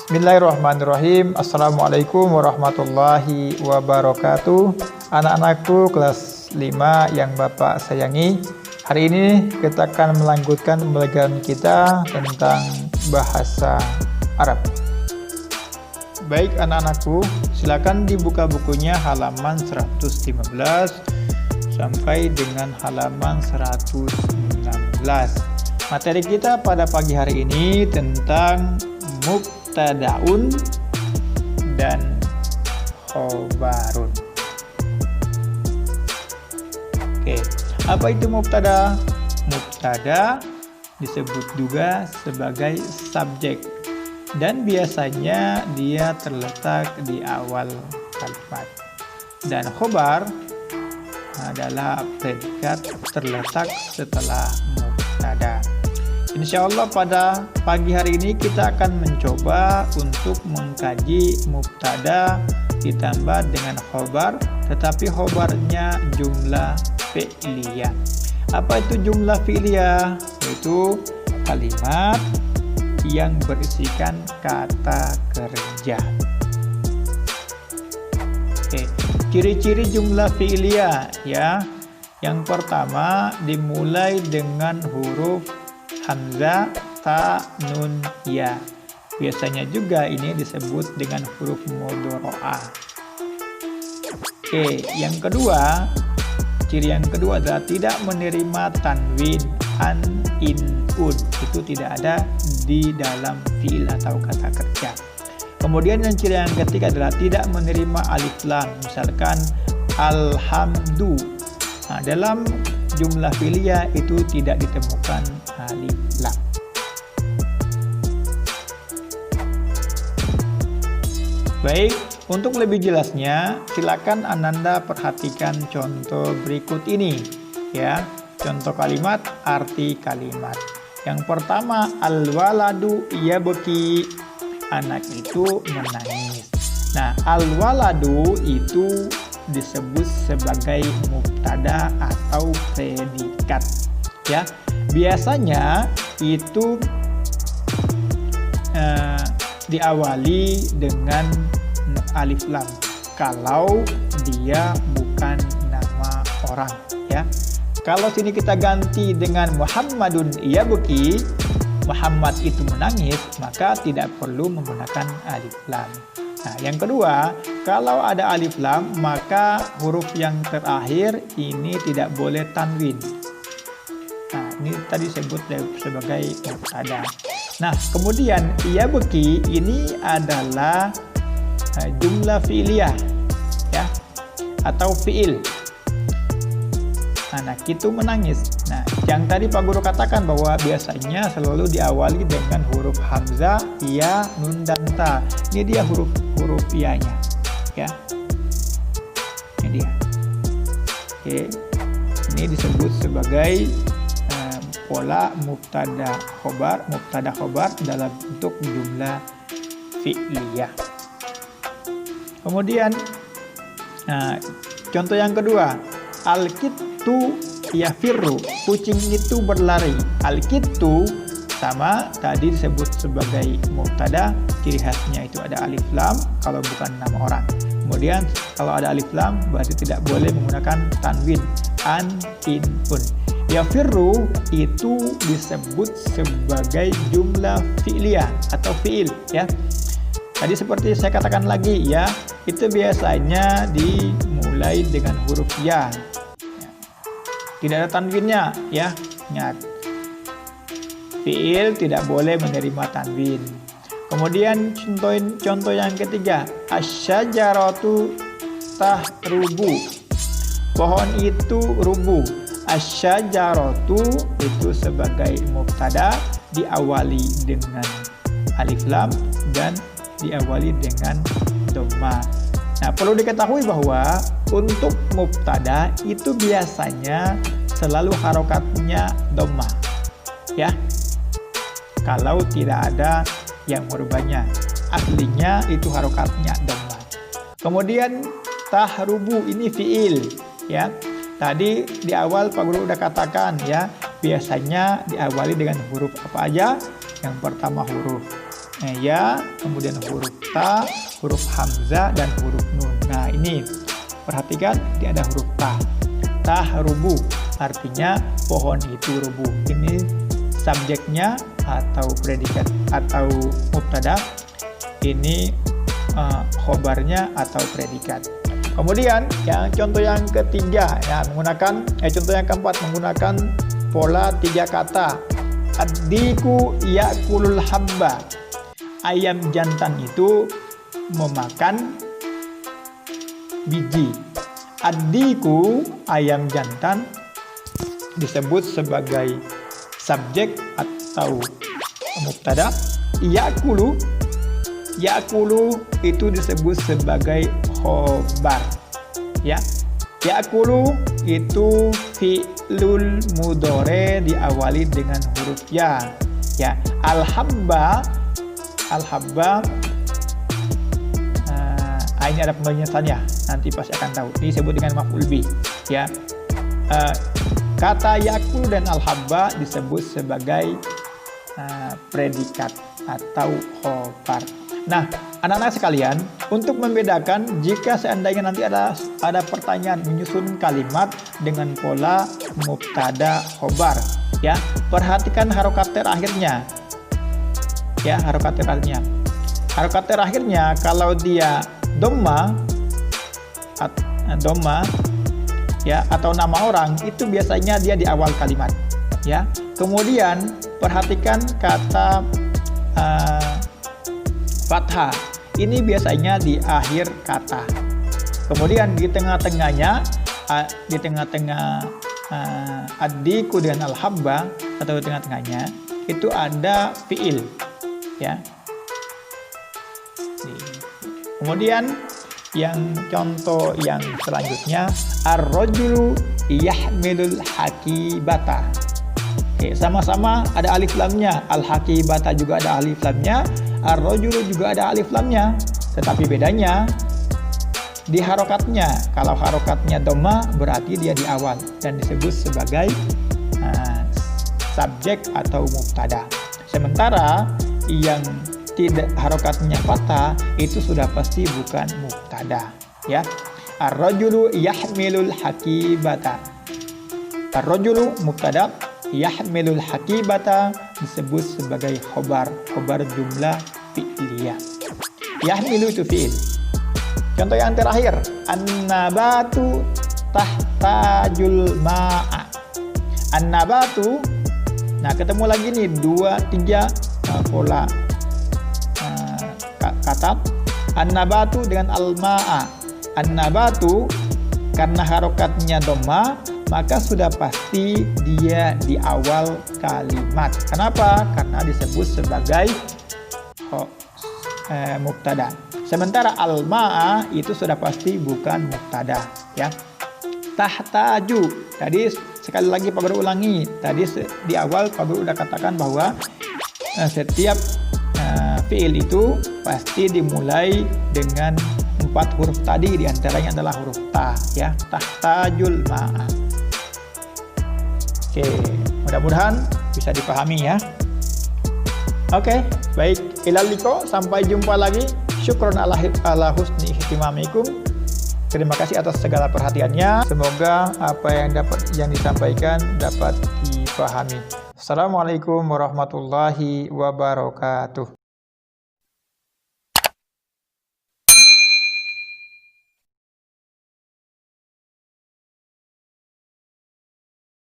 Bismillahirrahmanirrahim. Assalamualaikum warahmatullahi wabarakatuh. Anak-anakku kelas 5 yang Bapak sayangi, hari ini kita akan melanjutkan pembelajaran kita tentang bahasa Arab. Baik anak-anakku, silakan dibuka bukunya halaman 115 sampai dengan halaman 116. Materi kita pada pagi hari ini tentang mubtadaun dan khobarun. Oke, apa itu mubtada? Mubtada disebut juga sebagai subjek dan biasanya dia terletak di awal kalimat. Dan khobar adalah predikat terletak setelah mubtada. Insya Allah pada pagi hari ini kita akan mencoba untuk mengkaji mubtada ditambah dengan khobar, tetapi khobarnya jumlah fi'liyah. Apa itu jumlah fi'liyah? Yaitu kalimat yang berisikan kata kerja. Oke, ciri-ciri jumlah fi'liyah ya. Yang pertama dimulai dengan huruf hamzah, ta, nun, ya. Biasanya juga ini disebut dengan huruf mudhari'ah. Oke, yang kedua, ciri yang kedua adalah tidak menerima tanwin, an, in, un. Itu tidak ada di dalam fi'il atau kata kerja. Kemudian yang ciri yang ketiga adalah tidak menerima alif lam. Misalkan alhamdu. Nah, dalam jumlah fi'liyah itu tidak ditemukan alif lam. Baik, untuk lebih jelasnya silakan Ananda perhatikan contoh berikut ini ya. Contoh kalimat, arti kalimat. Yang pertama, al-waladu yabki, anak itu menangis. Nah, al-waladu itu disebut sebagai mubtada atau predikat ya. Biasanya itu diawali dengan alif lam kalau dia bukan nama orang ya. Kalau sini kita ganti dengan Muhammadun yabki, Muhammad itu menangis, maka tidak perlu menggunakan alif lam. Nah, yang kedua, kalau ada alif lam, maka huruf yang terakhir ini tidak boleh tanwin. Nah, ini tadi disebut sebagai mubtada. Nah, kemudian yabki ini adalah jumlah fi'liyah ya, atau fi'il. Anak itu menangis. Nah, yang tadi Pak Guru katakan bahwa biasanya selalu diawali dengan huruf hamzah, ya, nun, dan ta. Ini dia huruf ya-nya ya. Ini dia. Oke. Ini disebut sebagai pola mubtada khobar dalam bentuk jumlah fi'liyah. Kemudian contoh yang kedua, al-kittu yafirru, kucing itu berlari. Al-kittu sama tadi disebut sebagai mubtada, ciri khasnya itu ada alif lam kalau bukan nama orang. Kemudian kalau ada alif lam berarti tidak boleh menggunakan tanwin, an, in, un. Yafirru itu disebut sebagai jumlah fi'liyah atau fi'il ya. Tadi seperti saya katakan lagi ya, itu biasanya dimulai dengan huruf ya. Tidak ada tanwinnya ya. Ingat, fi'il tidak boleh menerima tanwin. Kemudian contoh yang ketiga, asyajaratu tahrubu, pohon itu rubuh. Asyajaratu itu sebagai mubtada diawali dengan alif lam dan diawali dengan dhamma. Nah, perlu diketahui bahwa untuk mubtada itu biasanya selalu harokatnya dhamma ya. Kalau tidak ada yang merubahnya, aslinya itu harokatnya dhamma. Kemudian tahrubu ini fi'il ya. Tadi di awal Pak Guru udah katakan ya, biasanya diawali dengan huruf apa aja? Yang pertama huruf ya, kemudian huruf ta, huruf hamzah, dan huruf nun. Nah ini perhatikan, dia ada huruf ta. Tahrubu artinya pohon itu rubuh. Ini subjeknya atau predikat atau mubtada. Ini khobarnya atau predikat. Kemudian yang contoh yang ketiga ya, contoh yang keempat menggunakan pola 3 kata. Ad-diku yakulul habba. Ayam jantan itu memakan biji. Ad-diku, ayam jantan, disebut sebagai subjek atau mubtada. Yakulu itu disebut sebagai khobar. Ya, yakulu itu fi'lul mudhari diawali dengan huruf ya. Ya, al-habba ini ada penjelasannya, nanti pasti akan tahu. Ini disebut dengan maf'ul bih. Ya, kata yakulu dan al-habba disebut sebagai predikat atau khobar. Nah, anak-anak sekalian, untuk membedakan jika seandainya nanti ada pertanyaan menyusun kalimat dengan pola mubtada khobar, ya, perhatikan harokat terakhirnya. Ya, harokat terakhirnya. Harokat terakhirnya kalau dia dhamma ya, atau nama orang, itu biasanya dia di awal kalimat. Ya, kemudian perhatikan kata fathah, ini biasanya di akhir kata. Kemudian di tengah-tengahnya, ad-diku dengan al-habba, atau di tengah-tengahnya itu ada fi'il, ya. Kemudian yang contoh yang selanjutnya, ar-rajulu yahmilul hakibata. Oke, sama-sama ada alif lamnya. Al-hakibata juga ada alif lamnya. Ar-rajulu juga ada alif lamnya. Tetapi bedanya di harokatnya. Kalau harokatnya dhamma berarti dia di awal dan disebut sebagai subjek atau mubtada. Sementara yang tidak harokatnya fathah itu sudah pasti bukan mubtada, ya. Ar-rajulu yahmilul hakibata. Ar-rajulu mubtada, yahmilul hakibata disebut sebagai khobar jumlah fi'liyah. Yahmilu itu fi'il. Contoh yang terakhir, an-nabatu tahtajul ma'a. An-nabatu, nah ketemu lagi nih 2-3 pola kata. An-nabatu dengan al-ma'a. An-nabatu karena harokatnya dhamma, maka sudah pasti dia di awal kalimat. Kenapa? Karena disebut sebagai mubtada. Sementara al-ma'a itu sudah pasti bukan mubtada, ya. Tahtaju. Tadi sekali lagi Pak Guru ulangi. Tadi di awal Pak Guru udah katakan bahwa setiap fi'il itu pasti dimulai dengan 4 huruf tadi, diantaranya adalah huruf ta, ya. Tahtajul ma'a. Oke, mudah-mudahan bisa dipahami ya. Oke, baik. Ilal liqa, sampai jumpa lagi. Syukron ala husni ihtimamikum. Terima kasih atas segala perhatiannya. Semoga apa yang disampaikan dapat dipahami. Assalamualaikum warahmatullahi wabarakatuh.